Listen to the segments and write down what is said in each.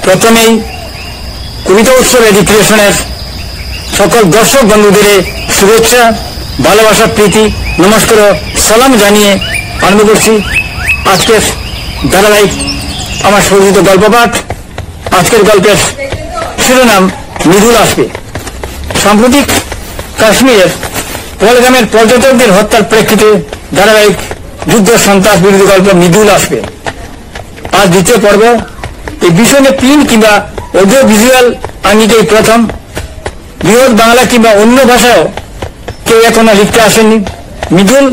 প্রথমেই কবিতা উৎসব এডুকেশনের সকল দর্শক বন্ধুদের শুভেচ্ছা, ভালোবাসা, প্রীতি, নমস্কার ও সালাম জানিয়ে আরম্ভ করছি আজকের ধারাবাহিক আমার সরচিত গল্প পাঠ। আজকের গল্পের শিরোনাম মৃদুল আসবে। সাম্প্রতিক কাশ্মীরের পহলগামের পর্যটকদের হত্যার প্রেক্ষিতে ধারাবাহিক যুদ্ধ সন্ত্রাস বিরোধী গল্প মৃদুল আসবে। আজ দ্বিতীয় পর্ব। এই বিষয় নিয়ে প্রিন্ট কিংবা অডিও ভিজুয়াল আঙ্গিকেই প্রথম। বৃহৎ বাংলা কিংবা অন্য ভাষায়ও কেউ এখনো লিখতে আসেননি। মৃদুল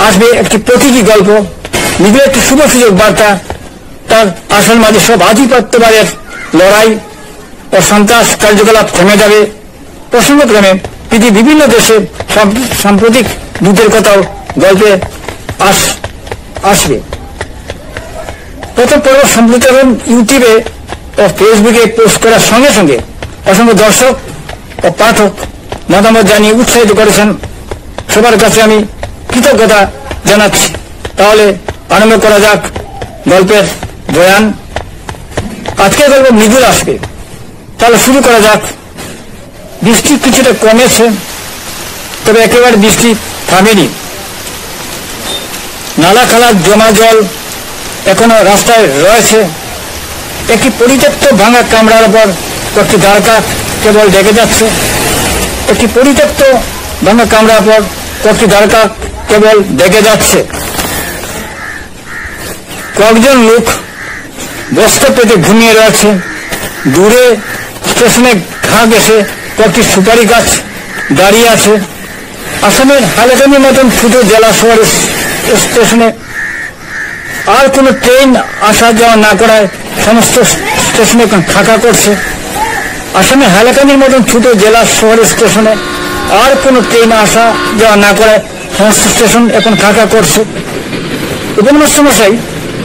আসবে একটি প্রতীকী গল্প। মৃদুল একটি শুভ সুযোগ বার্তা। তার আসল মাঝে সব আধিপত্যবাদের লড়াই ও সন্ত্রাস কার্যকলাপ থেমে যাবে। প্রসঙ্গক্রমে পৃথিবীর বিভিন্ন দেশে সাম্প্রতিক যুদ্ধের কথাও গল্পে আসবে। প্রথম পর্ব সম্প্রচারণ ইউটিউবে ও ফেসবুকে পোস্ট করার সঙ্গে সঙ্গে অসংখ্য দর্শক ও পাঠক মতামত জানিয়ে উৎসাহিত করেছেন। সবার কাছে আমি কৃতজ্ঞতা জানাচ্ছি। তাহলে আরম্ভ করা যাক গল্পের বয়ান। আজকের গল্প মৃদুল আসবে। তাহলে শুরু করা যাক। বৃষ্টি কিছুটা কমেছে, তবে একেবারে বৃষ্টি থামেনি। নালা খালার জমা জল এখনো রাস্তায় রয়েছে। একটি পরিত্যক্ত ভাঙা কামরার উপর কয়েকটি দ্বারকা কেবল ডেকে যাচ্ছে। একটি পরিত্যক্ত ভাঙা কামরার উপর কয়েকটি দ্বারকা কেবল ডেকে যাচ্ছে। কয়েকজন লোক বস্তা পেতে ঘুমিয়ে রয়েছে। দূরে স্টেশনে ঘা গেছে কয়েকটি সুপারি গাছ দাঁড়িয়ে আছে। আসামের হাইলাকান্দির মতন ছোট জেলা শহরের স্টেশনে আর কোনো ট্রেন আসা যাওয়া না করায় সমস্ত স্টেশনে ফাঁকা করছে। আসামে হাইলাকান্দির মতন ছোট জেলা শহরের স্টেশনে আর কোনো ট্রেন আসা যাওয়া না করায় সমস্ত স্টেশন এখন ফাঁকা করছে। উপন্যাসমশাই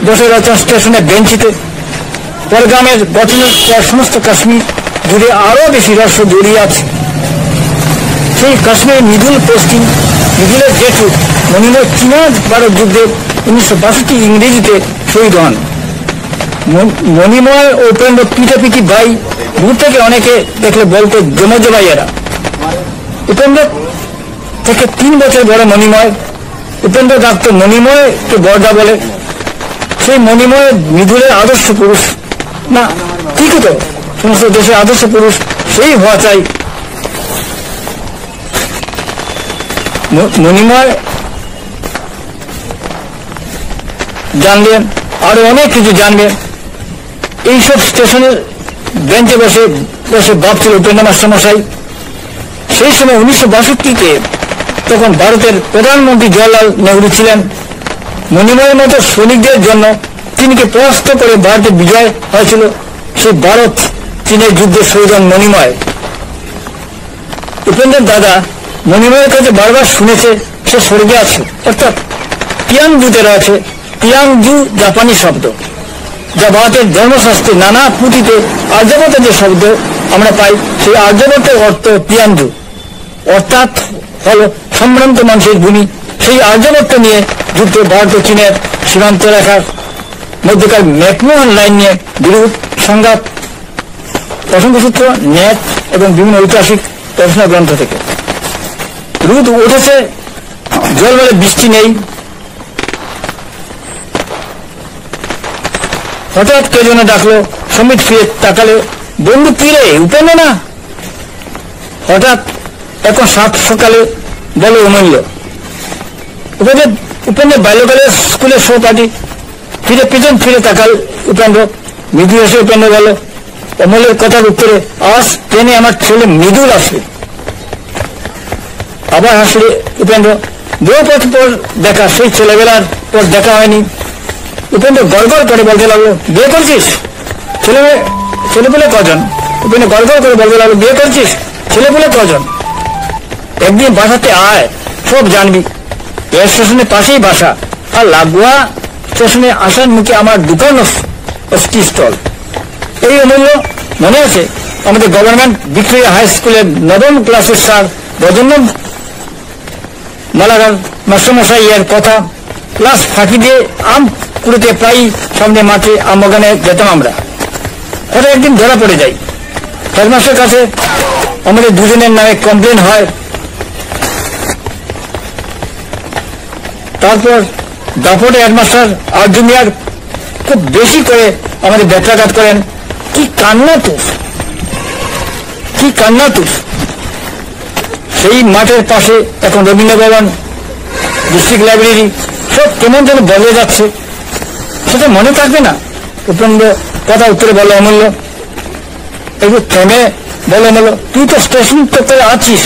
বসে রয়েছেন স্টেশনের বেঞ্চিতে। পহলগামের গঠনের পর সমস্ত কাশ্মীর জুড়ে আরো বেশি রহস্য জড়িয়ে আছে। সেই কাশ্মীরের মৃদুল পশ্চিম, মৃদুলের জেঠু মণিময় চীনা ভারত যুদ্ধে 1962 ইংরেজিতে শহীদ হন। মণিময় ও উপেন্দ্র পিঠাপিঠি ভাই। দূর থেকে অনেকে দেখলে বলতো জমজ ভাইয়েরা। উপেন্দ্র থেকে 3 বছর বড় মণিময়। উপেন্দ্র ডাকত মণিময়কে বর্দা বলে। সেই মণিময় মৃদুলের আদর্শ পুরুষ। না, ঠিকই তো, সমস্ত দেশের আদর্শ পুরুষ সেই হওয়া চাই। মণিময় জানলেন, আরো অনেক কিছু জানবেন। এইসব স্টেশনের বেঞ্চে বসে বসে ভাবছিল উপেন্দ্র মাস্টারমশাই। সেই সময় 1962-তে তখন ভারতের প্রধানমন্ত্রী জওয়াহরলাল নেহরু ছিলেন। মণিময়ের মতো সৈনিকদের জন্য চীনকে পরাস্ত করে ভারতের বিজয় হয়েছিল। সেই ভারত চীনের যুদ্ধে শহীদ হন মণিময়। উপেন্দ্রের দাদা মণিময়ের কাছে বারবার শুনেছে সে স্বর্গে আছে, অর্থাৎ তিয়াংজুতে রয়েছে। তিয়াংজু জাপানি শব্দ, যা ভারতের ধর্মশাস্ত্রে নানা পুঁথিতে আর্যভট্টের যে শব্দ আমরা পাই, সেই আর্যভট্টের অর্থ তিয়াংজু, অর্থাৎ হল সম্ভ্রান্ত মানুষের ভূমি। সেই আর্যভট্ট নিয়ে যুদ্ধ ভারত ও চীনের সীমান্ত রেখার মধ্যকার ম্যাকমোহন লাইন নিয়ে বিরোধ সংঘাত, প্রসঙ্গসূত্র, নেট এবং বিভিন্ন ঐতিহাসিক গবেষণা গ্রন্থ থেকে। রোদ উঠেছে, জল বলে বৃষ্টি নেই। হঠাৎ কে যেন ডাকলো। সমিত ফিরে তাকালে, বন্ধু ফিরে উপেন্দ্র না? হঠাৎ এখন 7 সকালে বলো অমূল্য। উপেন্দ্রের বাল্যকালের স্কুলের সহপাঠী। ফিরে পিছন ফিরে তাকাল উপেন্দ্র। মৃদু এসে উপেন্দ্র বলল, অমূল্যের কথার উত্তরে, আজ ট্রেনে আমার ছেলে মৃদুল আসবে। আবার হাসলে উপেন্দ্র। বহু পথ পর দেখা, সেই ছেলেবেলার পর দেখা হয়নি। উপেন্দ্র গড়গড় করে বলতে লাগলো, বিয়ে করছিস? ছেলেপুলে কজন? উপেন্দ্র গড়গড় করে বলতে লাগলো, বিয়ে করছিস? ছেলেপুলে কজন? একদিন বাসাতে আয়, সব জানবি। রেল স্টেশনের পাশেই বাসা, আর লাগোয়া স্টেশনে আসার মুখে আমার দোকান ও টি স্টল। এই অমূল্য মনে আছে? আমাদের গভর্নমেন্ট ভিক্টোরিয়া হাই স্কুলের 9ম ক্লাসের স্যার বজন্নম মালাগার মাস্টারমশাই এর কথা। ক্লাস ফাঁকি দিয়ে আম কুড়িতে প্রায় সামনে মাঠে আম বাগানে যেতাম আমরা। হঠাৎ একদিন ধরা পড়ে যায়। হেডমাস্টার কাছে আমাদের দুজনের নামে কমপ্লেন হয়। তারপর দাপটে হেডমাস্টার আরজু মিয়ার খুব বেশি করে আমাদের ব্যত্যাঘাত করেন। কি কান্না তোর, কি কান্না তোর। সেই মাঠের পাশে এখন রবীন্দ্র ভবন, ডিস্ট্রিক্ট লাইব্রেরি সব কেমন যেন বদলে যাচ্ছে, সেটা মনে থাকবে না? উপেন্দ্র কথা উত্তরে বলো অমূল্য, একটু থেমে বলো অমূল্য, তুই তো স্টেশন চত্বরে আছিস,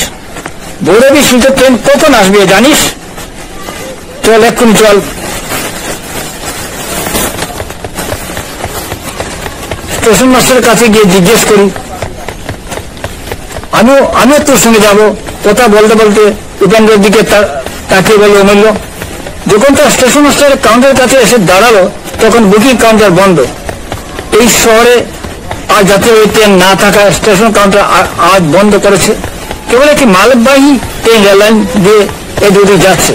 ভৈরবী শিল্প ট্রেন কখন আসবে জানিস? চল এক্ষুনি চল। স্টেশন মাস্টারের কাছে গিয়ে জিজ্ঞেস করি, আমিও তোর সঙ্গে যাবো। কথা বলতে বলতে উপেন্দ্রের দিকে তাকিয়ে বলল অমূল্য। যখন তার স্টেশন মাস্টারের কাউন্টারের কাছে এসে দাঁড়ালো তখন বুকিং কাউন্টার বন্ধ। এই শহরে আর যাত্রী ট্রেন না থাকায় স্টেশন কাউন্টার আজ বন্ধ করেছে। কেবল একটি মালবাহী ট্রেন রেললাইন দিয়ে এদিকে যাচ্ছে।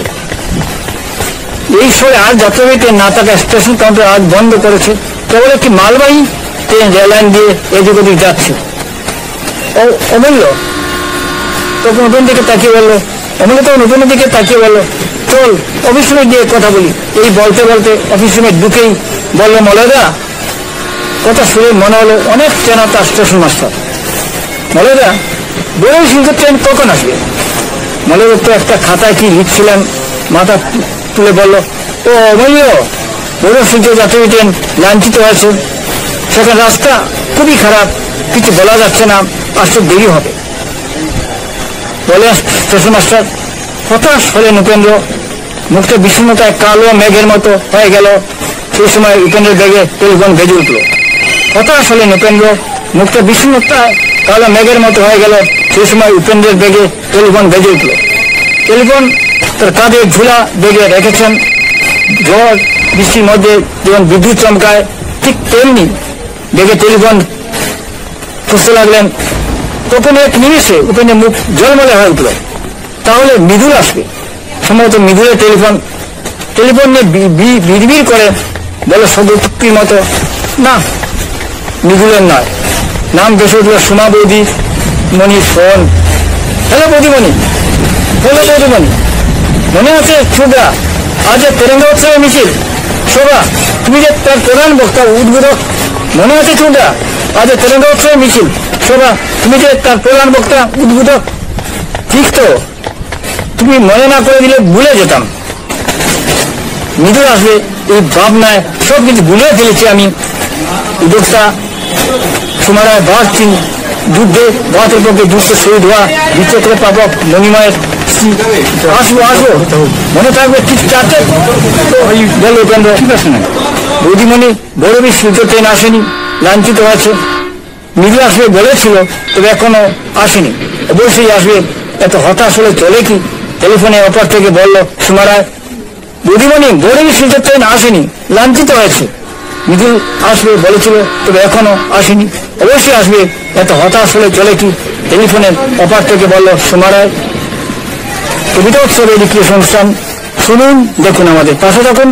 এই শহরে আর যাত্রী ট্রেন না থাকায় স্টেশন কাউন্টার আজ বন্ধ করেছে, কেবল একটি মালবাহী ট্রেন রেললাইন দিয়ে এদিক ওদিক যাচ্ছে। অমূল্য তখন নতুন দিকে তাকিয়ে বললো, অমূল্য তখন নতুনের দিকে তাকিয়ে বললো, চল অফিস রুমে গিয়ে কথা বলি। এই বলতে বলতে অফিস রুমে ঢুকেই বললো, মলয়দা। কথা শুনে মনে হলো অনেক চেনা তার স্টেশন মাস্টার। মলয়দা, বড় শিল্প ট্রেন কখন আসবে? মলয়দা তো একটা খাতায় কি লিখছিলেন, মাথা তুলে বলল, ও অমূল্য, বড় শিল্প যাত্রী ট্রেন লাঞ্ছিত হয়েছে। সেখানে রাস্তা খুবই খারাপ, কিছু বলা যাচ্ছে না, আসতে দেরি হবে বলে স্টেশন মাস্টার। হতাশ হলেন উপেন্দ্র, মুখটা বিষণ্ণতায় কালো মেঘের মতো হয়ে গেল। সেই সময় উপেন্দ্রের ব্যাগে টেলিফোন বেজে উঠল। হতাশ হলেন উপেন্দ্র, মুখটা বিষণ্ণতায় কালো মেঘের মতো হয়ে গেল। সেই সময় উপেন্দ্রের ব্যাগে টেলিফোন বেজে উঠল। টেলিফোন তার কাঁধে ঝুলা বেগে রেখেছেন। ঝড় বৃষ্টির মধ্যে যেমন বিদ্যুৎ চমকায়, ঠিক তেমনি বেগে টেলিফোন খুঁজতে লাগলেন। তখন এক নিমিষে উপেন্দ্রের মুখ জলমলে হয়ে উঠল। তাহলে মৃদুল আসবে, সম্ভবত মৃদুলের টেলিফোন নিয়ে বিড়বিড় করে বলে সদুক্তির মতো, না মৃদুলের নয়। নাম বেশি উঠল সুমা বৌদি মণির ফোন। হ্যালো বৌদিমণি, হ্যালো বৌদিমণি, মনে আছে সুধা আজ তেরঙ্গা উৎসবের মিছিল? শোভা, তুমি যে তার প্রধান বক্তা উদ্বোধক, মনে আছে সুধা আজ তেরঙ্গা উৎসবের মিছিল? শোভা, তুমি যে তার প্রধান বক্তা উদ্বোধক। ঠিক তো, তুমি মনে না করে দিলে ভুলে যেতাম। মৃদুল আসবে এই ভাবনায় সব কিছু ভুলে ফেলেছি আমি। উদ্যোক্তা সুমারায় বাড়ছেন যুদ্ধে, ভারতের পক্ষে যুদ্ধ শহীদ হওয়া বিচক্র পাবক মণিময়ের স্ত্রী। আসবো আসবো, মনে থাকবে ঠিক 4টে গেল উপেন্দ্র। ঠিক আছে না বৌদিমণি, ভৈরবী শিল্প ট্রেন আসেনি, লাঞ্ছিত হয়েছে। মৃদুল আসবে বলেছিল, তবে এখনো আসেনি। অবশ্যই আসবে, এত হতাশ হলে চলে কি? টেলিফোনে অপর থেকে বলল সুমারায়, বৌদিমণি, ভৈরবী শিল্প ট্রেন আসেনি, লাঞ্ছিত হয়েছে। মৃদুল আসবে বলেছিল, তবে এখনো আসেনি। অবশ্যই আসবে, এত হতাশ হলে চলে কি? টেলিফোনের অপার থেকে বলল সুমারায়। কবিতা উৎসব এডুকেশন অনুষ্ঠান শুনুন, দেখুন, আমাদের পাশে থাকুন।